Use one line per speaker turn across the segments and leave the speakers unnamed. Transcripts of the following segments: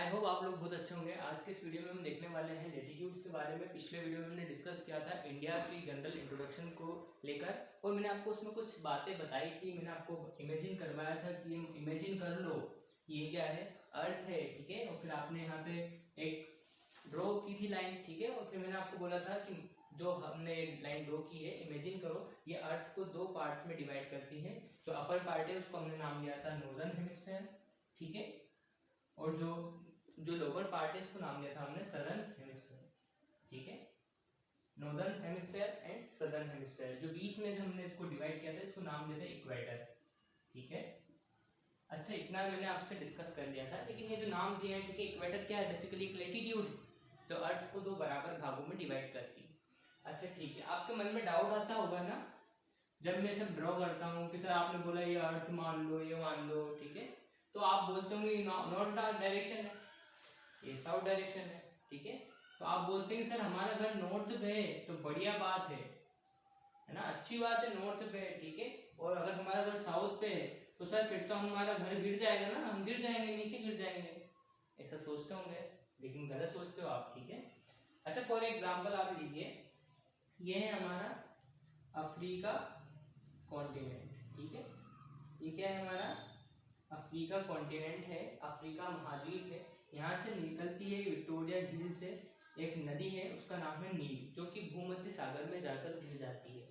I hope आप लोग बहुत अच्छे होंगे। आज के इस वीडियो में हम देखने वाले हैं लेटीट्यूड्स के बारे में। पिछले वीडियो में हमने डिस्कस किया था इंडिया की जनरल इंट्रोडक्शन को लेकर, और मैंने आपको उसमें कुछ बातें बताई थी। मैंने आपको इमेजिन करवाया था कि इमेजिन कर लो ये क्या है, अर्थ है, ठीक है। और फिर आपने यहाँ पे एक ड्रॉ की थी लाइन, ठीक है। और फिर मैंने आपको बोला था कि जो हमने लाइन ड्रॉ की है, इमेजिन करो ये अर्थ को दो पार्ट्स में डिवाइड करती है। जो अपर पार्ट है उसको हमने नाम दिया था नॉर्दर्न हेमिस्फीयर, ठीक है। और जो जो लोअर पार्ट है इसको नाम दिया था हमने सदर्न हेमिस्फीयर, ठीक है। Northern hemisphere and southern hemisphere. जो बीच में जो हमने इसको डिवाइड किया था इसको नाम दिया था इक्वेटर, ठीक है। अच्छा, इतना मैंने आपसे डिस्कस कर लिया था। लेकिन ये जो नाम दिया है, ठीक है, इक्वेटर क्या है, बेसिकली एक लैटिट्यूड जो अर्थ को दो बराबर भागों में डिवाइड करती है। अच्छा ठीक है, आपके मन में डाउट आता होगा ना जब मैं सब ड्रॉ करता हूँ कि सर आपने बोला ये अर्थ मान लो, ये मान लो, ठीक है। तो आप बोलते होंगे नॉर्थ डायरेक्शन है, ये साउथ डायरेक्शन है, ठीक है। तो आप बोलते हैं सर हमारा घर नॉर्थ पे है, तो बढ़िया बात है ना, अच्छी बात है, नॉर्थ पे है, ठीक है। और अगर हमारा घर साउथ पे है तो सर फिर तो हमारा घर गिर जाएगा ना, हम गिर जाएंगे, नीचे गिर जाएंगे, ऐसा सोचते होंगे। लेकिन गलत सोचते हो आप, ठीक है। अच्छा, फॉर एग्जाम्पल आप लीजिए, ये है हमारा अफ्रीका कॉन्टिनेंट, ठीक है। ये क्या है, हमारा अफ्रीका कॉन्टिनेंट है, अफ्रीका महाद्वीप है। यहाँ से निकलती है विक्टोरिया झील से एक नदी है, उसका नाम है नील, जो कि भूमध्य सागर में जाकर गिर जाती है।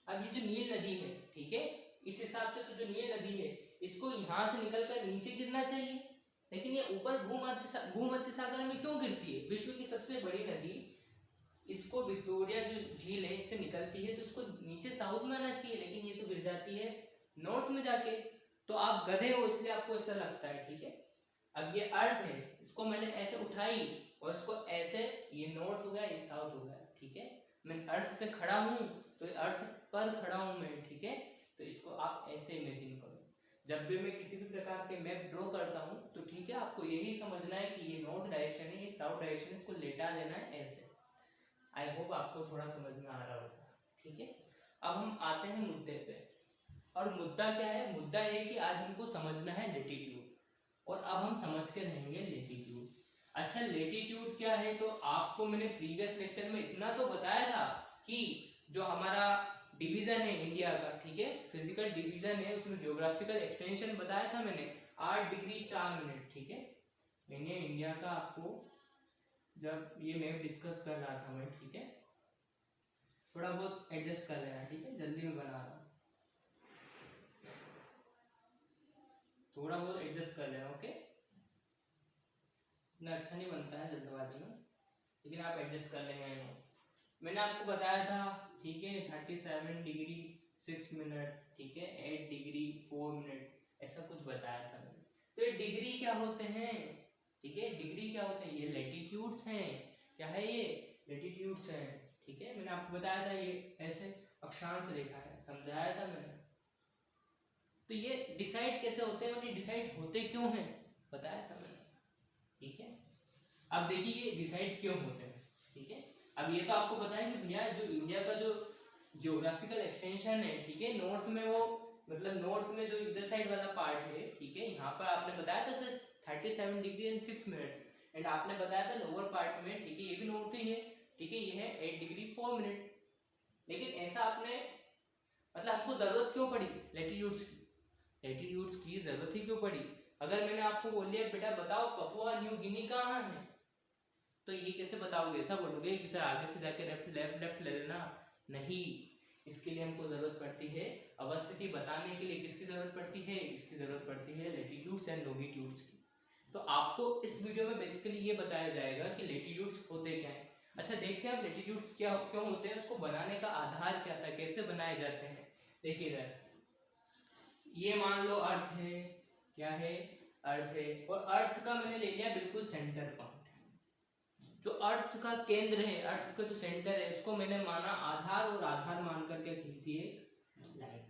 अब ये जो नील नदी है, ठीक है, इस हिसाब से तो जो नील नदी है इसको यहाँ से निकलकर नीचे गिरना चाहिए, लेकिन ये ऊपर भूमध्य सागर में क्यों गिरती है? विश्व की सबसे बड़ी नदी, इसको विक्टोरिया जो झील है इससे निकलती है, तो इसको नीचे साउथ में आना चाहिए, लेकिन ये तो गिर जाती है नॉर्थ में जाके। तो आप गधे हो इसलिए आपको ऐसा लगता है, ठीक है। अब ये अर्थ है, इसको मैंने ऐसे उठाई और इसको ऐसे, ये नॉर्थ हो गया, ये साउथ हो गया, ठीक है। मैं अर्थ पे खड़ा हूँ तो ये अर्थ पर खड़ा हूँ मैं, ठीक है। तो इसको आप ऐसे इमेजिन करो। जब भी मैं किसी भी प्रकार के मैप ड्रॉ करता हूँ तो ठीक है, आपको यही समझना है कि ये नॉर्थ डायरेक्शन है, ये साउथ डायरेक्शन है, इसको लेटा देना है ऐसे। आई होप आपको थोड़ा समझ में आ रहा होगा, ठीक है। अब हम आते हैं मुद्दे पे, और मुद्दा क्या है? मुद्दा ये है कि आज हमको समझना है लेटीट्यूड, और अब हम समझ के रहेंगे लेटीट्यूड। अच्छा, लेटीट्यूड क्या है? तो आपको मैंने प्रीवियस लेक्चर में इतना तो बताया था कि जो हमारा डिवीजन है इंडिया का, ठीक है, फिजिकल डिवीजन है, उसमें ज्योग्राफिकल एक्सटेंशन बताया था मैंने 8 डिग्री 4 मिनट, ठीक है। मैंने इंडिया का आपको जब ये मैप डिस्कस कर रहा था मैं, ठीक है, थोड़ा बहुत एडजस्ट कर लेना, ठीक है, जल्दी में बना रहा हूँ, थोड़ा बहुत एडजस्ट कर लेना, ओके। इतना अच्छा नहीं बनता है जल्दबाजी में, लेकिन आप एडजस्ट कर लेंगे। मैंने आपको बताया था, ठीक है, 37 डिग्री 6 मिनट, ठीक है, 8 डिग्री 4 मिनट, ऐसा कुछ बताया था मैंने। तो ये डिग्री क्या होते हैं, ठीक है, डिग्री क्या होते हैं? ये लैटिट्यूड्स हैं। क्या है ये? लैटिट्यूड्स हैं, ठीक है। मैंने आपको बताया था ये ऐसे अक्षांश रेखा है, समझाया था मैंने। तो ये डिसाइड कैसे होते हैं और ये डिसाइड होते क्यों हैं, बताया था मैंने, ठीक है। अब देखिए ये डिसाइड क्यों होते हैं, ठीक है। अब ये तो आपको पता है कि भैया जो इंडिया का जो ज्योग्राफिकल एक्सटेंशन है, ठीक है, नॉर्थ में वो मतलब नॉर्थ में जो इधर साइड वाला पार्ट है, ठीक है, यहाँ पर आपने बताया था sir 37 degree and 6 minutes, and आपने बताया था लोअर पार्ट में, ठीक है, ये भी नॉर्थ ही है, ठीक है, ये है 8 डिग्री 4 मिनट। लेकिन ऐसा आपने मतलब हमको जरूरत क्यों पड़ी लैटिट्यूड्स की? लैटिट्यूड्स की जरूरत ही क्यों पड़ी? अगर मैंने आपको बोल दिया बेटा बताओ पपुआ न्यू गिनी कहाँ है, तो ये कैसे बताओगे? ऐसा बोलोगे कि सर आगे से जाके लेफ्ट लेफ्ट लेफ्ट ले लेना? नहीं, इसके लिए हमको जरूरत पड़ती है अवस्थिति बताने के लिए। किसकी जरूरत पड़ती है? इसकी जरूरत पड़ती है लैटिट्यूड्स एंड लॉन्गिट्यूड्स की। तो आपको इस वीडियो में बेसिकली ये बताया जाएगा कि लैटिट्यूड्स होते क्या है। अच्छा, देखते हैं अब लैटिट्यूड्स क्या क्यों होते हैं, उसको बनाने का आधार क्या था, कैसे बनाए जाते हैं। देखिए इधर ये मान लो अर्थ है, क्या है? अर्थ है, और अर्थ का मैंने ले लिया बिल्कुल सेंटर पॉइंट। जो अर्थ का केंद्र है, अर्थ का जो सेंटर है, इसको मैंने माना आधार, और आधार मान करके खींचती है लाइन।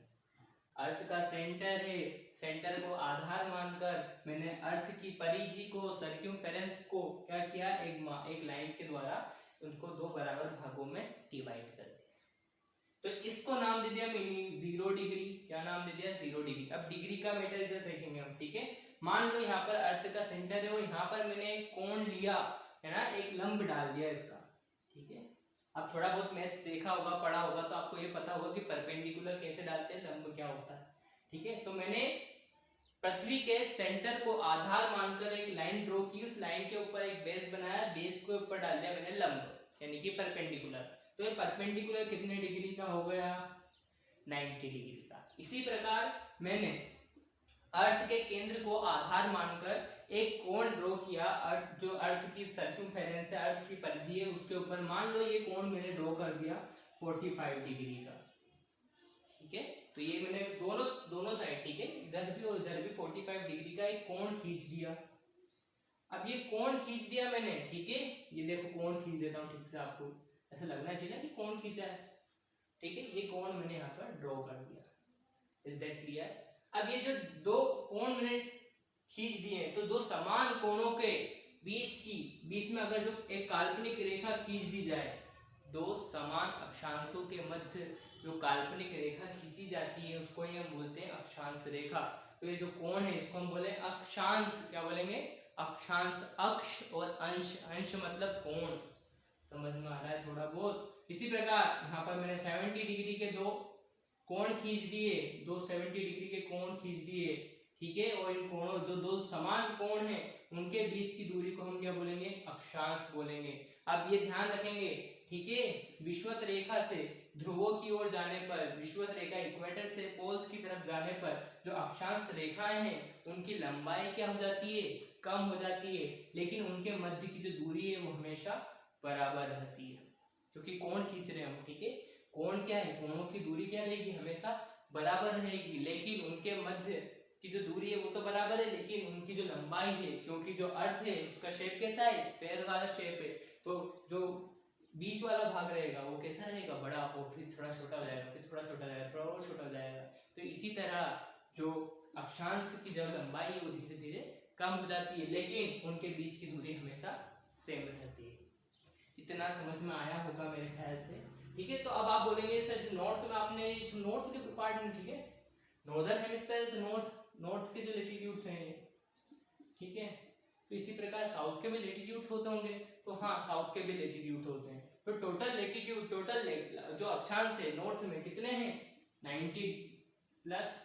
अर्थ का सेंटर है, सेंटर को आधार मानकर मैंने अर्थ की परिधि को, सर्क्यूमफेरेंस को क्या किया, एक लाइन के द्वारा उनको दो बराबर भागों में डिवाइड कर दिया। तो इसको नाम दे दिया मैंने 0 डिग्री। क्या नाम दे दिया? 0 डिग्री। अब डिग्री का मीटर इधर देखेंगे हम, ठीक है। मान लो यहाँ पर अर्थ का सेंटर है और यहाँ पर मैंने एक कोण लिया है ना, एक लंब डाल दिया इसका, ठीक है। अब थोड़ा बहुत मैथ्स देखा होगा, पढ़ा होगा, तो आपको ये पता होगा कि परपेंडिकुलर कैसे डालते हैं, लंब क्या होता है, ठीक है। तो मैंने पृथ्वी के सेंटर को आधार मानकर एक लाइन ड्रॉ की, उस लाइन के ऊपर एक बेस बनाया, बेस के ऊपर डाल दिया मैंने लंब, यानी कि परपेंडिकुलर। तो ये परपेंडिकुलर कितने डिग्री का हो गया, 90 डिग्री का। इसी प्रकार मैंने अर्थ के केंद्र को आधार मानकर एक कोण ड्रॉ किया, अर्थ जो अर्थ की सर्कमफेरेंस है, अर्थ की परिधि है, उसके ऊपर मान लो ये कोण मैंने ड्रॉ कर दिया 45 डिग्री का, ठीक है। तो ये मैंने दोनों साइड, ठीक है, इधर भी और इधर भी 45 डिग्री का एक कोण खींच दिया। अब ये कोण खींच दिया मैंने, ठीक है, ये देखो कोण खींच देता हूँ ठीक से, आपको ऐसा लगना चाहिए ना कि कोण खींचा है, ठीक है। ये कोण मैंने यहाँ पर ड्रॉ कर दिया, इज दैट क्लियर। अब ये जो दो कोण मैंने खींच दिए, तो दो समान कोणों के बीच में अगर जो एक काल्पनिक रेखा खींच दी जाए, दो समान अक्षांशों के मध्य जो काल्पनिक रेखा खींची जाती है उसको ही हम बोलते हैं अक्षांश रेखा। तो ये जो कोण है इसको हम बोले अक्षांश, क्या बोलेंगे, अक्षांश। अक्ष और अंश, अंश मतलब कोण, समझ में आ रहा है थोड़ा बहुत। इसी प्रकार यहाँ पर मैंने 70 डिग्री के दो कोण खींच दिए, दो 70 डिग्री के कोण खींच दिए, ठीक है। और इन कोणों जो दो समान कोण हैं उनके बीच की दूरी को हम क्या बोलेंगे, अक्षांश बोलेंगे। अब ये ध्यान रखेंगे, ठीक है, विषुवत रेखा से ध्रुवों की ओर जाने पर, विषुवत रेखा इक्वेटर से पोल्स की तरफ जाने पर जो अक्षांश रेखाएं हैं उनकी लंबाई क्या हो जाती है, कम हो जाती है, लेकिन उनके मध्य की जो दूरी है वो हमेशा बराबर रहती है, क्योंकि कोण खींच रहे हैं हम, ठीक है। कोण क्या है, कोणों की दूरी क्या रहेगी, हमेशा बराबर रहेगी, लेकिन उनके मध्य की जो दूरी है वो तो बराबर है, लेकिन उनकी जो लंबाई है, क्योंकि जो अर्थ है उसका शेप कैसा है, स्फेयर वाला शेप है, तो जो बीच वाला भाग रहेगा वो कैसा रहेगा, बड़ा, और फिर थोड़ा छोटा हो जाएगा, फिर थोड़ा छोटा हो जाएगा, थोड़ा और छोटा हो जाएगा। तो इसी तरह जो अक्षांश की जो लंबाई है वो धीरे धीरे कम हो जाती है, लेकिन उनके बीच की दूरी हमेशा सेम रहती है। इतना समझ में आया होगा मेरे ख्याल से, ठीक है। तो अब आप बोलेंगे सर नॉर्थ में आपने इस नॉर्थ के पार्ट में, ठीक है, नॉर्दर्न हेमिस्फीयर, तो नॉर्थ के जो लैटिट्यूड्स हैं, ठीक है। तो इसी प्रकार साउथ के भी लैटिट्यूड्स होते होंगे, तो हाँ साउथ के भी लैटिट्यूड्स होते हैं। तो टोटल लैटिट्यूड, टोटल जो अक्षांश है नॉर्थ में कितने हैं, 90 प्लस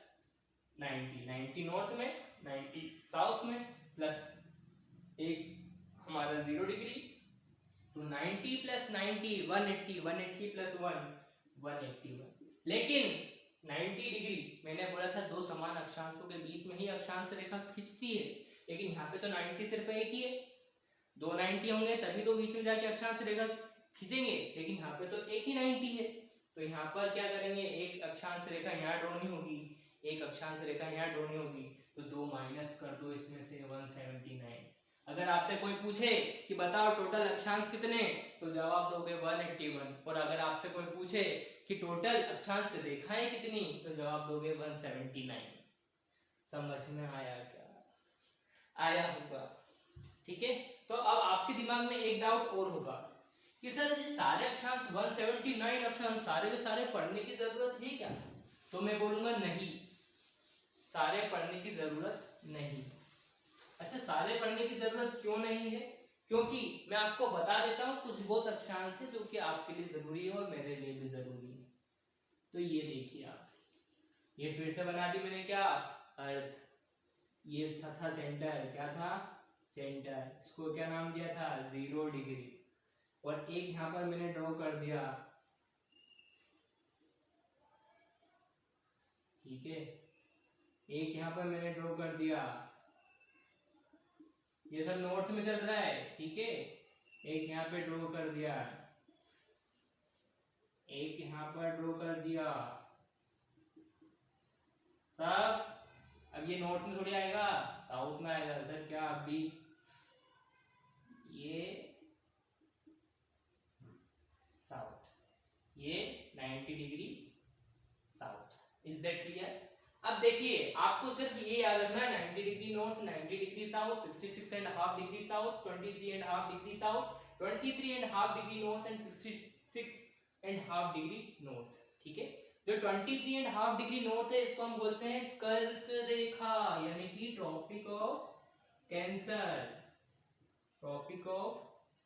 90 नॉर्थ में, 90 साउथ में, प्लस एक हमारा 0 डिग्री, तो 90 प्लस 90 180, 180 प्लस 1 181। लेकिन 90 डिग्री मैंने बोला था दो समान अक्षांशों के बीच में ही अक्षांश रेखा खींचती है, लेकिन यहाँ पे तो 90 सिर्फ एक ही है, दो 90 होंगे तभी तो बीच में जाके अक्षांश रेखा खींचेंगे, लेकिन यहाँ पे तो एक ही 90 है। तो यहाँ पर क्या करेंगे, एक अक्षांश रेखा यहाँ ड्रॉ नहीं होगी, एक अक्षांश रेखा यहाँ ड्रॉ नहीं होगी, तो दो माइनस कर दो इसमें से 179। अगर आपसे कोई पूछे कि बताओ टोटल अक्षांश कितने, तो जवाब दोगे 181, और अगर आपसे कोई पूछे कि टोटल अक्षांश रेखाएं कितनी, तो जवाब दोगे 179। समझ में आया क्या, आया होगा, ठीक है। तो अब आपके दिमाग में एक डाउट और होगा कि सर ये सारे अक्षांश 179 अक्षांश सारे के सारे पढ़ने की जरूरत है क्या, तो मैं बोलूंगा नहीं, सारे पढ़ने की जरूरत नहीं। अच्छा, सारे पढ़ने की जरूरत क्यों नहीं है, क्योंकि मैं आपको बता देता हूँ कुछ बहुत अक्षांश है जो कि आपके लिए जरूरी है और मेरे लिए भी जरूरी है। तो ये देखिए आप, ये फिर से बना दी मैंने, क्या, अर्थ, ये था सेंटर, क्या था, सेंटर, इसको क्या नाम दिया था, 0 डिग्री, और एक यहाँ पर मैंने ड्रॉ कर दिया, ठीक है, एक यहाँ पर मैंने ड्रॉ कर दिया, ये सब नॉर्थ में चल रहा है, ठीक है, एक यहाँ पे ड्रॉ कर दिया, एक यहाँ पर ड्रॉ कर दिया सब। अब ये नॉर्थ में थोड़ी आएगा, साउथ में आएगा सर, क्या अभी ये साउथ, ये 90 degree south, is that clear. अब देखिए आपको सिर्फ ये याद रखना है, 90 degree north, 90 degree south, 66.5 degree south, 23.5 degree south, 23.5 degree north and 66.5 degree north, ठीक है। जो 23.5 डिग्री नॉर्थ है इसको हम बोलते हैं कर्क रेखा, यानी कि Tropic of Cancer, Tropic of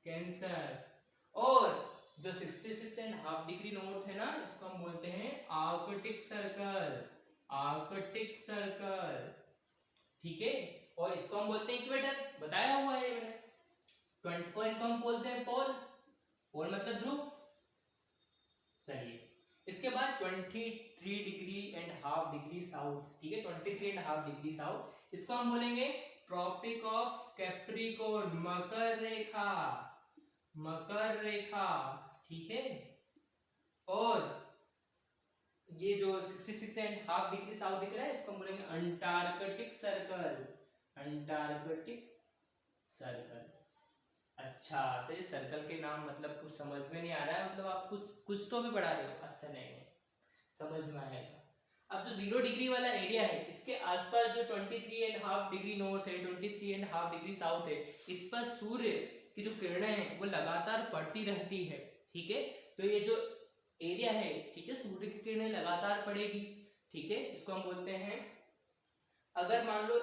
Cancer. और जो 66.5 डिग्री नॉर्थ है ना, इसको हम बोलते हैं आर्कटिक सर्कल, आर्कटिक सर्कल, ठीक है। और इसको हम बोलते हैं इक्वेटर, बताया हुआ है मैंने। 20 को इनको हम बोलते हैं पोल, पोल मतलब ध्रुव। चलिए इसके बाद 23.5 डिग्री साउथ, ठीक है, 23.5 डिग्री साउथ, इसको हम बोलेंगे ट्रॉपिक ऑफ कैप्रिकॉर्न, मकर रेखा, मकर रेखा, ठीक है। और ये जो 66.5 डिग्री साउथ दिख रहा है इसको हम बोलेंगे अंटार्कटिक सर्कल, अंटार्कटिक सर्कल। अच्छा सही, सर्कल के नाम मतलब कुछ समझ में नहीं आ रहा है, मतलब आप कुछ तो भी पढ़ा रहे हो, अच्छा नहीं समझ में आएगा। अब जो 0 डिग्री वाला एरिया है इसके आसपास जो 23.5 डिग्री नॉर्थ है, 23.5 डिग्री साउथ है, इस पर सूर्य की जो किरणें हैं वो लगातार पड़ती रहती है, ठीक है। तो ये जो एरिया है, ठीक है, सूर्य की किरणें लगातार पड़ेगी, ठीक है, इसको हम बोलते हैं, अगर मान लो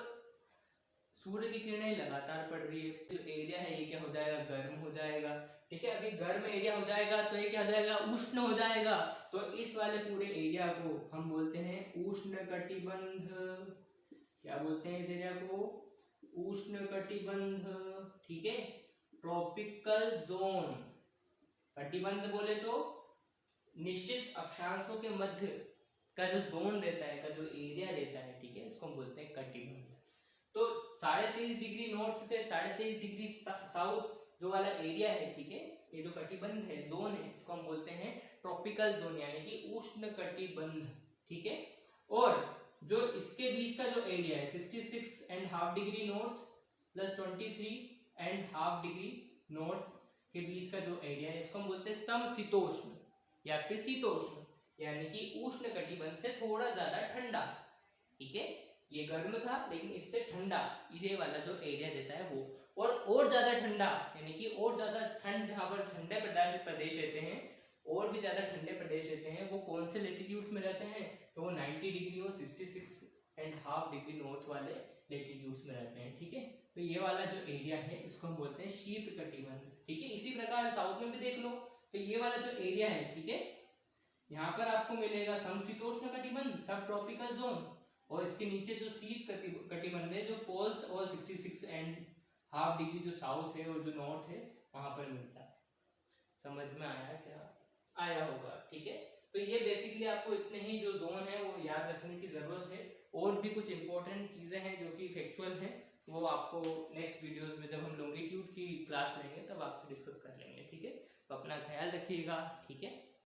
सूर्य की किरणें लगातार पड़ रही है, जो एरिया है ये क्या हो जाएगा, गर्म हो जाएगा, ठीक है। अभी गर्म एरिया हो जाएगा तो ये क्या हो जाएगा, उष्ण हो जाएगा। तो इस वाले पूरे एरिया को हम बोलते हैं उष्ण कटिबंध, क्या बोलते हैं इस एरिया को, उष्ण कटिबंध, ठीक है, ट्रॉपिकल जोन। कटिबंध बोले तो निश्चित अक्षांशों के मध्य का जो जोन रहता है, का जो एरिया रहता है, ठीक है, इसको हम बोलते हैं कटिबंध। तो 23.5 डिग्री नॉर्थ से 23.5 डिग्री साउथ जो वाला एरिया है, ठीक है, ये जो कटिबंध है, जोन है, इसको हम बोलते हैं ट्रॉपिकल जोन, यानी कि उष्ण कटिबंध, ठीक है। और जो इसके बीच का जो एरिया है 66.5 degree north plus 23.5 degree north के बीच का जो एरिया है इसको हम बोलते हैं समशीतोष्ण या फिर शीतोष्ण, यानी कि उष्ण कटिबंध से थोड़ा ज्यादा ठंडा, ठीक है। ये गर्म था लेकिन इससे ठंडा, ये वाला जो एरिया रहता है वो, और ज्यादा ठंडा, यानी कि और ज्यादा ठंड, जहाँ पर ठंडे प्रदेश रहते हैं, और भी ज्यादा ठंडे प्रदेश रहते हैं, वो कौन से लेटिट्यूड्स में रहते हैं, तो वो 90 डिग्री और 66.5 डिग्री नॉर्थ वाले लेटिट्यूड्स में रहते हैं, ठीक है। तो ये वाला जो एरिया है इसको हम बोलते हैं शीत कटिबंध, ठीक है। इसी प्रकार साउथ में भी देख लो, तो ये वाला जो एरिया है, ठीक है, यहाँ पर आपको मिलेगा समशीतोष्ण कटिबंध, सब ट्रॉपिकल जोन, और इसके नीचे जो शीत कटिबंध है, जो पोल्स और 66.5 डिग्री जो साउथ है और जो नॉर्थ है वहां पर मिलता है। समझ में आया क्या, आया होगा, ठीक है। तो ये बेसिकली आपको इतने ही जो जोन है वो याद रखने की जरूरत है, और भी कुछ इंपॉर्टेंट चीजें हैं जो कि फैक्चुअल हैं, वो आपको नेक्स्ट वीडियोस में जब हम लॉन्गिट्यूड की क्लास लेंगे तब आपसे डिस्कस कर लेंगे, ठीक है। तो अपना ख्याल रखिएगा, ठीक है।